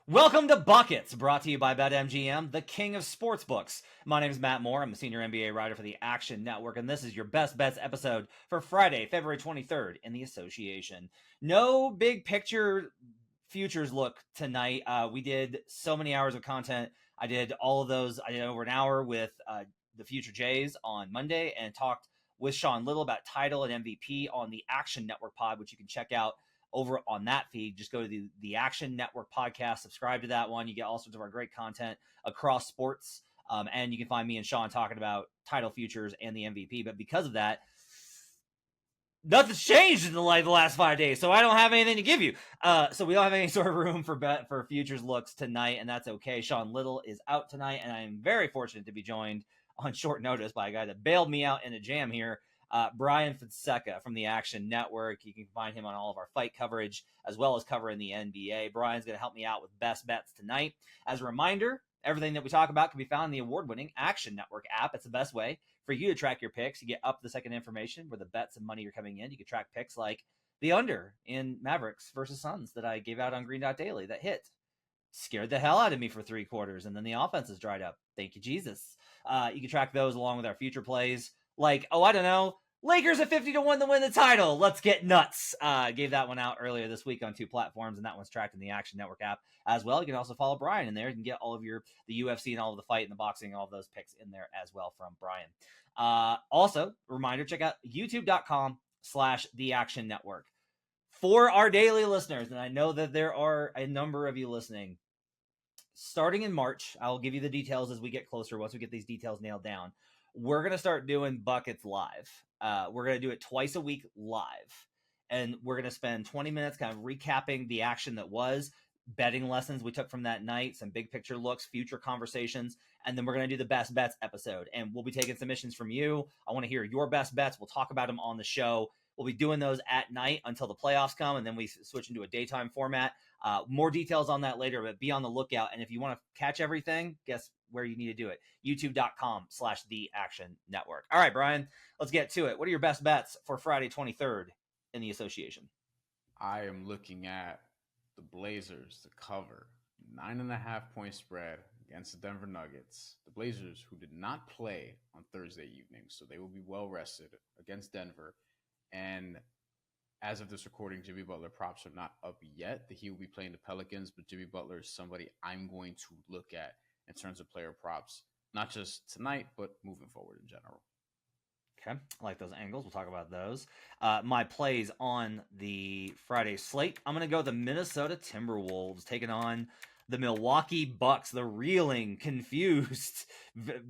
Welcome to Buckets, brought to you by BetMGM, the king of sportsbooks. My name is Matt Moore. I'm the senior NBA writer for the Action Network, and this is your Best Bets episode for Friday, February 23rd in the association. No big picture futures look tonight. We did so many hours of content. I did all of those. I did over an hour with the Future Jays on Monday and talked with Sean Little about title and MVP on the Action Network pod, which you can check out over on that feed. Just go to the Action Network podcast, subscribe to that one. You get all sorts of our great content across sports. And you can find me and Sean talking about title futures and the MVP. But because of that, nothing's changed in the last 5 days, so I don't have anything to give you. So we don't have any sort of room for futures looks tonight, and that's okay. Sean Little is out tonight, and I'm very fortunate to be joined on short notice by a guy that bailed me out in a jam here, Bryan Fonseca from the Action Network. You can find him on all of our fight coverage, as well as covering the NBA. Bryan's going to help me out with best bets tonight. As a reminder, everything that we talk about can be found in the award-winning Action Network app. It's the best way for you to track your picks. You get up the second information where the bets and money are coming in. You can track picks like the under in Mavericks versus Suns that I gave out on Green Dot Daily that hit. Scared the hell out of me for 3 quarters, and then the offense is dried up. Thank you, Jesus. You can track those along with our future plays. Like, I don't know, Lakers at 50-1 to win the title. Let's get nuts. Gave that one out earlier this week on 2 platforms, and that one's tracked in the Action Network app as well. You can also follow Bryan in there. You can get all of the UFC and all of the fight and the boxing, all of those picks in there as well from Bryan. Also, reminder, check out youtube.com/the Action Network. For our daily listeners, and I know that there are a number of you listening, starting in March, I'll give you the details as we get closer, once we get these details nailed down. We're going to start doing Buckets live. We're going to do it twice a week live. And we're going to spend 20 minutes kind of recapping the action that was, betting lessons we took from that night, some big picture looks, future conversations, and then we're going to do the best bets episode. And we'll be taking submissions from you. I want to hear your best bets. We'll talk about them on the show. We'll be doing those at night until the playoffs come, and then we switch into a daytime format. More details on that later, but be on the lookout. And if you want to catch everything, guess where you need to do it. youtube.com/the Action Network. All right, Bryan, let's get to it. What are your best bets for Friday 23rd in the association? I am looking at the Blazers to cover 9.5-point spread against the Denver Nuggets. The Blazers, who did not play on Thursday evening, so they will be well rested against Denver. And as of this recording, Jimmy Butler props are not up yet. He will be playing the Pelicans, but Jimmy Butler is somebody I'm going to look at in terms of player props, not just tonight, but moving forward in general. Okay, I like those angles. We'll talk about those. My plays on the Friday slate. I'm going to go the Minnesota Timberwolves taking on the Milwaukee Bucks, the reeling, confused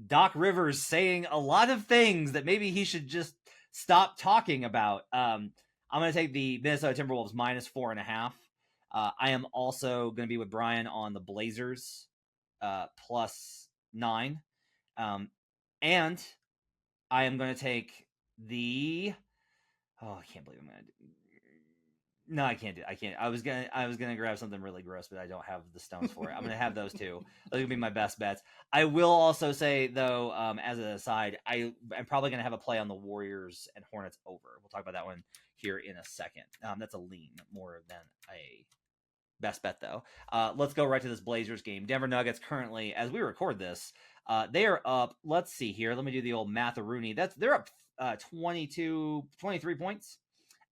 Doc Rivers saying a lot of things that maybe he should just stop talking about. I'm going to take the Minnesota Timberwolves -4.5. I am also going to be with Bryan on the Blazers +9. And I am going to take the. Oh, I can't believe I'm going to. No, I can't do. I can't. I was gonna grab something really gross, but I don't have the stones for it. I'm gonna have those two. Those are gonna be my best bets. I will also say though, as an aside, I'm probably gonna have a play on the Warriors and Hornets over. We'll talk about that one here in a second. That's a lean more than a best bet though. Let's go right to this Blazers game. Denver Nuggets currently, as we record this, they are up. Let's see here. Let me do the old Matharuni. They're up 23 points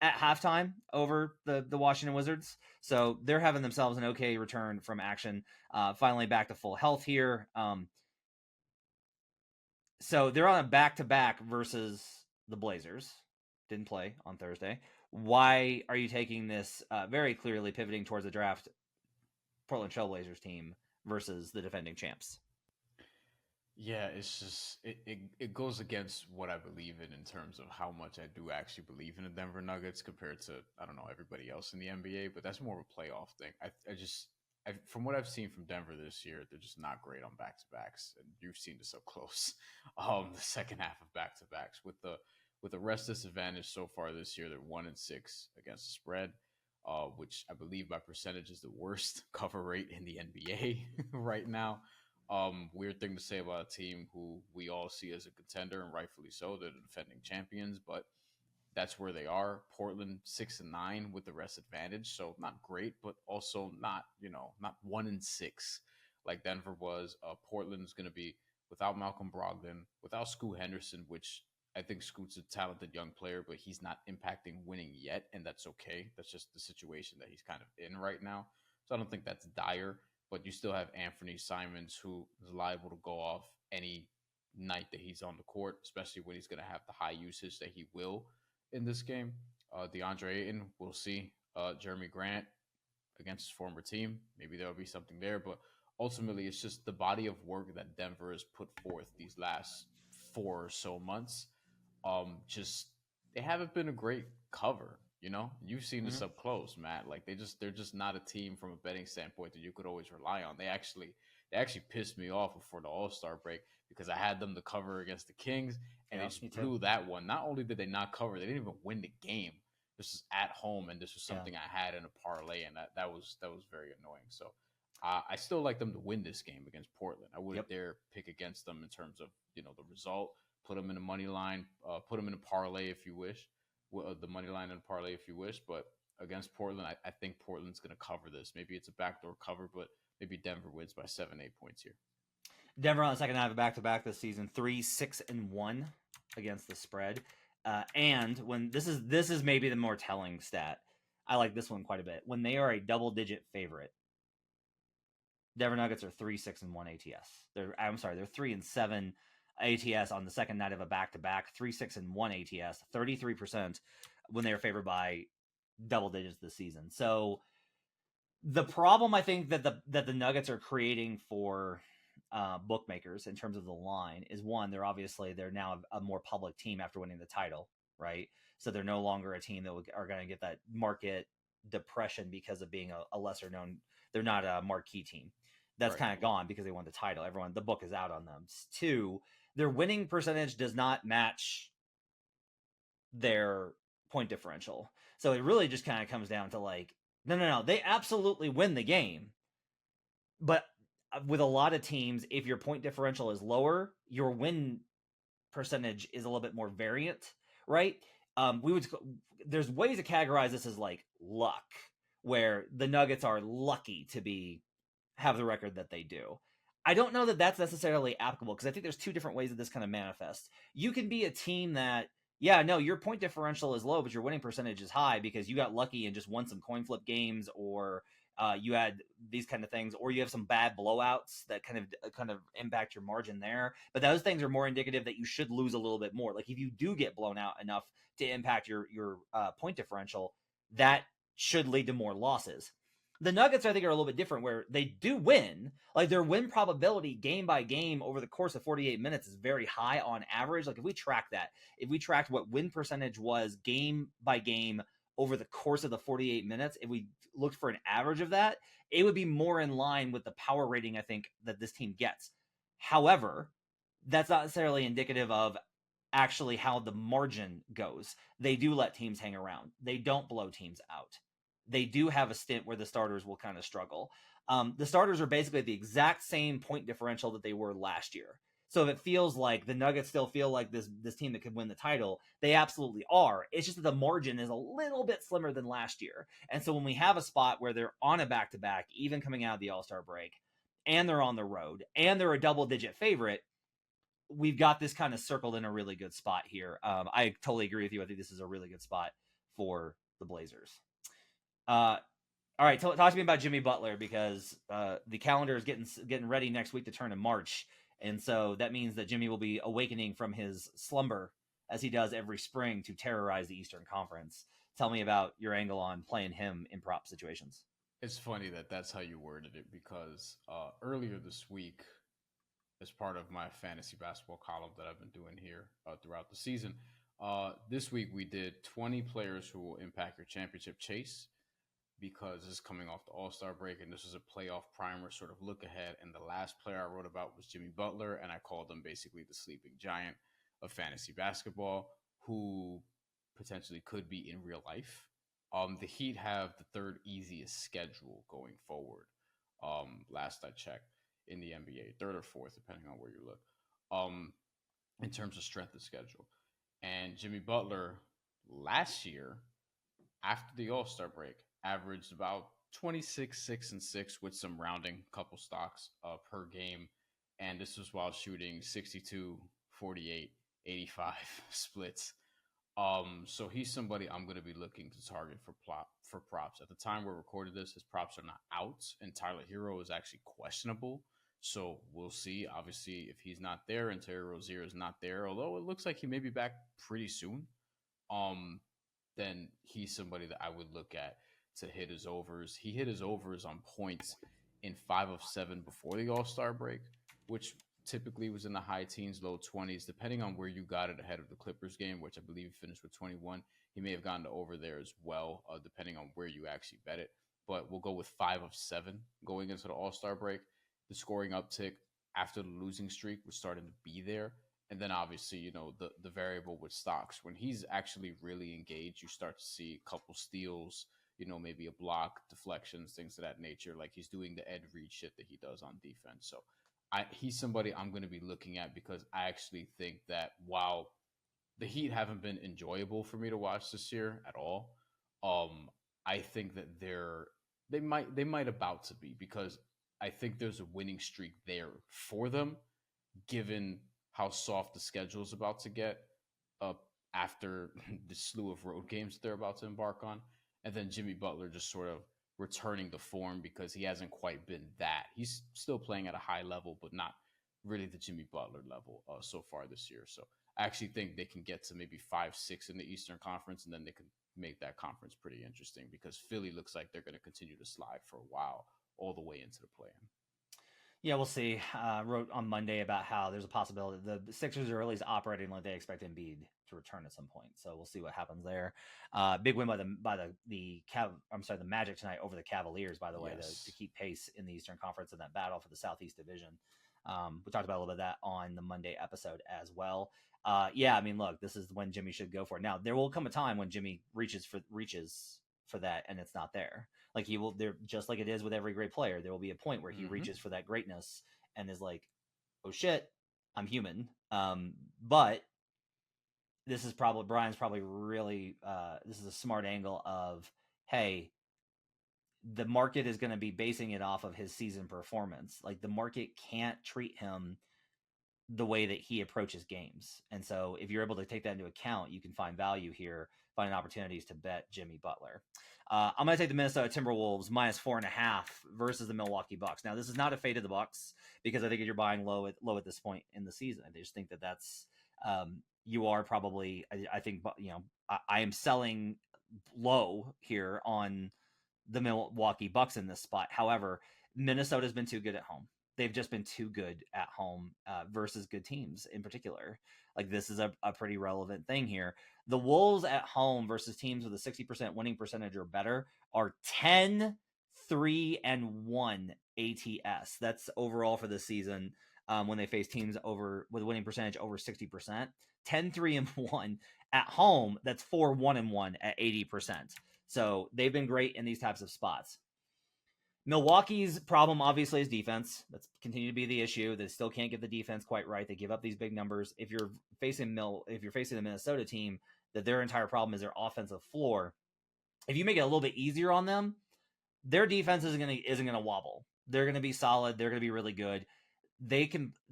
at halftime over the Washington Wizards. So they're having themselves an okay return from action. Finally back to full health here. So they're on a back-to-back versus the Blazers. Didn't play on Thursday. Why are you taking this very clearly pivoting towards the draft Portland Trailblazers team versus the defending champs? Yeah, it's just it goes against what I believe in terms of how much I do actually believe in the Denver Nuggets compared to, I don't know, everybody else in the NBA, but that's more of a playoff thing. From what I've seen from Denver this year, they're just not great on back-to-backs, and you've seen this up close. The second half of back-to-backs with the rest disadvantage so far this year, they're 1-6 against the spread, which I believe by percentage is the worst cover rate in the NBA right now. Weird thing to say about a team who we all see as a contender, and rightfully so. They're the defending champions, but that's where they are. Portland 6-9 with the rest advantage, so not great, but also not not 1-6 like Denver was. Portland's going to be without Malcolm Brogdon, without Scoot Henderson, which I think Scoot's a talented young player, but he's not impacting winning yet, and that's okay. That's just the situation that he's kind of in right now. So I don't think that's dire, but you still have Anthony Simons, who is liable to go off any night that he's on the court, especially when he's going to have the high usage that he will in this game. DeAndre Ayton, we'll see. Jeremy Grant against his former team, maybe there'll be something there, but ultimately it's just the body of work that Denver has put forth these last 4 or so months. Just they haven't been a great cover. You've seen this up close, Matt. Like they're just not a team from a betting standpoint that you could always rely on. They actually pissed me off before the All-Star break because I had them to cover against the Kings, and they just blew that one. Not only did they not cover, they didn't even win the game. This is at home, and this was something I had in a parlay, and that was very annoying. So I still like them to win this game against Portland. I wouldn't dare pick against them in terms of the result. Put them in a money line, put them in a parlay if you wish, the money line and parlay if you wish. But against Portland, I think Portland's going to cover this. Maybe it's a backdoor cover, but maybe Denver wins by 7-8 points here. Denver on the second half of back-to-back this season, 3-6-1 against the spread. And when this is maybe the more telling stat. I like this one quite a bit. When they are a double-digit favorite, Denver Nuggets are 3-6-1 ATS. They're 3-7 ATS on the second night of a back-to-back. 3-6-1 ATS. 33% when they are favored by double digits this season. So the problem I think that the Nuggets are creating for bookmakers in terms of the line is, one, they're now a more public team after winning the title, right? So they're no longer a team that are going to get that market depression because of being a lesser known. They're not a marquee team. That's kind of gone because they won the title. The book is out on them. 2, their winning percentage does not match their point differential. So it really just kind of comes down to like, no, they absolutely win the game. But with a lot of teams, if your point differential is lower, your win percentage is a little bit more variant, right? There's ways to categorize this as like luck, where the Nuggets are lucky to have the record that they do. I don't know that that's necessarily applicable because I think there's 2 different ways that this kind of manifests. You can be a team that, your point differential is low, but your winning percentage is high because you got lucky and just won some coin flip games, or you had these kind of things, or you have some bad blowouts that kind of impact your margin there. But those things are more indicative that you should lose a little bit more. Like if you do get blown out enough to impact your point differential, that should lead to more losses. The Nuggets, I think, are a little bit different, where they do win. Like their win probability game by game over the course of 48 minutes is very high on average. Like if we tracked what win percentage was game by game over the course of the 48 minutes, if we looked for an average of that, it would be more in line with the power rating I think that this team gets. However, that's not necessarily indicative of actually how the margin goes. They do let teams hang around. They don't blow teams out. They do have a stint where the starters will kind of struggle. The starters are basically the exact same point differential that they were last year. So if it feels like the Nuggets still feel like this team that could win the title, they absolutely are. It's just that the margin is a little bit slimmer than last year. And so when we have a spot where they're on a back-to-back, even coming out of the All-Star break, and they're on the road, and they're a double-digit favorite, we've got this kind of circled in a really good spot here. I totally agree with you. I think this is a really good spot for the Blazers. All right, talk to me about Jimmy Butler, because the calendar is getting ready next week to turn to March, and so that means that Jimmy will be awakening from his slumber, as he does every spring, to terrorize the Eastern Conference. Tell me about your angle on playing him in prop situations. It's funny that that's how you worded it, because earlier this week, as part of my fantasy basketball column that I've been doing here throughout the season, this week we did 20 players who will impact your championship chase, because this is coming off the All-Star break, and this is a playoff primer sort of look ahead. And the last player I wrote about was Jimmy Butler, and I called him basically the sleeping giant of fantasy basketball, who potentially could be in real life. The Heat have the 3rd easiest schedule going forward. Last I checked, in the NBA, 3rd or 4th, depending on where you look, in terms of strength of schedule. And Jimmy Butler last year, after the All-Star break, averaged about 26, 6, and 6 with some rounding, couple stocks per game. And this was while shooting 62, 48, 85 splits. So he's somebody I'm going to be looking to target for props. At the time we're recording this, his props are not out, and Tyler Hero is actually questionable. So we'll see. Obviously, if he's not there and Terry Rozier is not there, although it looks like he may be back pretty soon, um, then he's somebody that I would look at to hit his overs. He hit his overs on points in 5 of 7 before the All Star break, which typically was in the high teens, low 20s, depending on where you got it ahead of the Clippers game, which I believe he finished with 21. He may have gone to over there as well, depending on where you actually bet it. But we'll go with 5 of 7 going into the All Star break. The scoring uptick after the losing streak was starting to be there. And then obviously, the variable with stocks. When he's actually really engaged, you start to see a couple steals, maybe a block, deflections, things of that nature. Like he's doing the Ed Reed shit that he does on defense. So he's somebody I'm going to be looking at because I actually think that while the Heat haven't been enjoyable for me to watch this year at all, I think that they might about to be, because I think there's a winning streak there for them, given how soft the schedule is about to get up after the slew of road games they're about to embark on. And then Jimmy Butler just sort of returning to form because he hasn't quite been that. He's still playing at a high level, but not really the Jimmy Butler level so far this year. So I actually think they can get to maybe 5-6 in the Eastern Conference, and then they can make that conference pretty interesting because Philly looks like they're going to continue to slide for a while, all the way into the play-in. Yeah, we'll see. Wrote on Monday about how there's a possibility the Sixers are at least operating like they expect Embiid to return at some point. So we'll see what happens there. Big win by the Magic tonight over the Cavaliers, by the way, to keep pace in the Eastern Conference in that battle for the Southeast Division. We talked about a little bit of that on the Monday episode as well. Yeah, I mean, look, this is when Jimmy should go for it. Now, there will come a time when Jimmy reaches for that and it's not there. Like he will, there, just like it is with every great player, there will be a point where he reaches for that greatness and is like, oh shit, I'm human. But this is probably, Brian's probably really, this is a smart angle of, hey, the market is going to be basing it off of his season performance. Like the market can't treat him the way that he approaches games. And so if you're able to take that into account, you can find value here, finding opportunities to bet Jimmy Butler. I'm going to take the Minnesota Timberwolves -4.5 versus the Milwaukee Bucks. Now, this is not a fade of the Bucks because I think if you're buying low at this point in the season, I just think that's you are probably. I think I am selling low here on the Milwaukee Bucks in this spot. However, Minnesota's been too good at home. They've just been too good at home versus good teams in particular. Like this is a pretty relevant thing here. The Wolves at home versus teams with a 60% winning percentage or better are 10, 3, and 1 ATS. That's overall for the season when they face teams with a winning percentage over 60%. 10, 3, and 1 at home. That's 4, 1, and 1 at 80%. So they've been great in these types of spots. Milwaukee's problem obviously is defense. That's continued to be the issue. They still can't get the defense quite right. They give up these big numbers. If you're facing the Minnesota team, that their entire problem is their offensive floor. If you make it a little bit easier on them, their defense isn't gonna wobble. They're gonna be solid. They're gonna be really good. They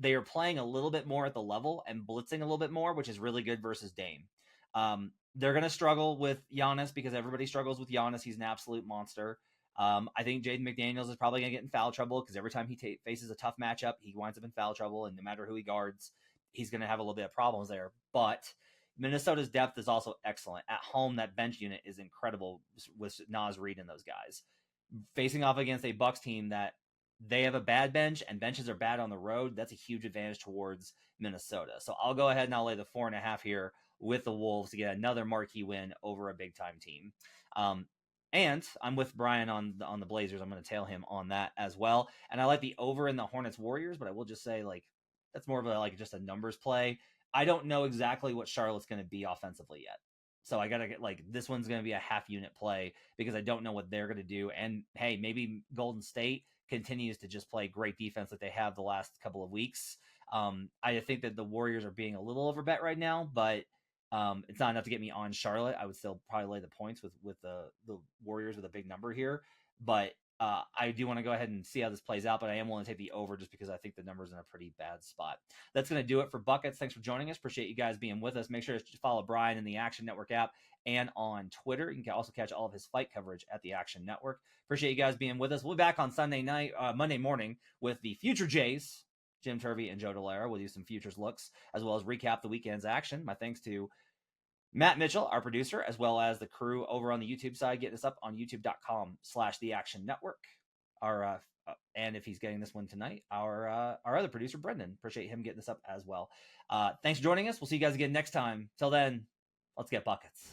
are playing a little bit more at the level and blitzing a little bit more, which is really good versus Dame. They're gonna struggle with Giannis because everybody struggles with Giannis. He's an absolute monster. I think Jaden McDaniels is probably going to get in foul trouble because every time he faces a tough matchup, he winds up in foul trouble. And no matter who he guards, he's going to have a little bit of problems there. But Minnesota's depth is also excellent. At home, that bench unit is incredible with Naz Reid and those guys. Facing off against a Bucks team that they have a bad bench and benches are bad on the road, that's a huge advantage towards Minnesota. So I'll go ahead and I'll lay the 4.5 here with the Wolves to get another marquee win over a big-time team. And I'm with Brian on the Blazers. I'm going to tail him on that as well. And I like the over in the Hornets Warriors, but I will just say that's more of just a numbers play. I don't know exactly what Charlotte's going to be offensively yet. So I got to get this one's going to be a half unit play because I don't know what they're going to do. And hey, maybe Golden State continues to just play great defense that they have the last couple of weeks. I think that the Warriors are being a little overbet right now, but It's not enough to get me on Charlotte. I would still probably lay the points with the Warriors with a big number here, but I do want to go ahead and see how this plays out, but I am willing to take the over just because I think the number's in a pretty bad spot. That's going to do it for Buckets. Thanks for joining us. Appreciate you guys being with us. Make sure to follow Bryan in the Action Network app and on Twitter. You can also catch all of his fight coverage at the Action Network. Appreciate you guys being with us. We'll be back on Monday morning with the Future Jays, Jim Turvey and Joe Delera. We'll do some futures looks as well as recap the weekend's action. My thanks to Matt Mitchell, our producer, as well as the crew over on the YouTube side, getting us up on youtube.com/the Action Network. And if he's getting this one tonight, our other producer, Brendan. Appreciate him getting this up as well. Thanks for joining us. We'll see you guys again next time. Till then, let's get buckets.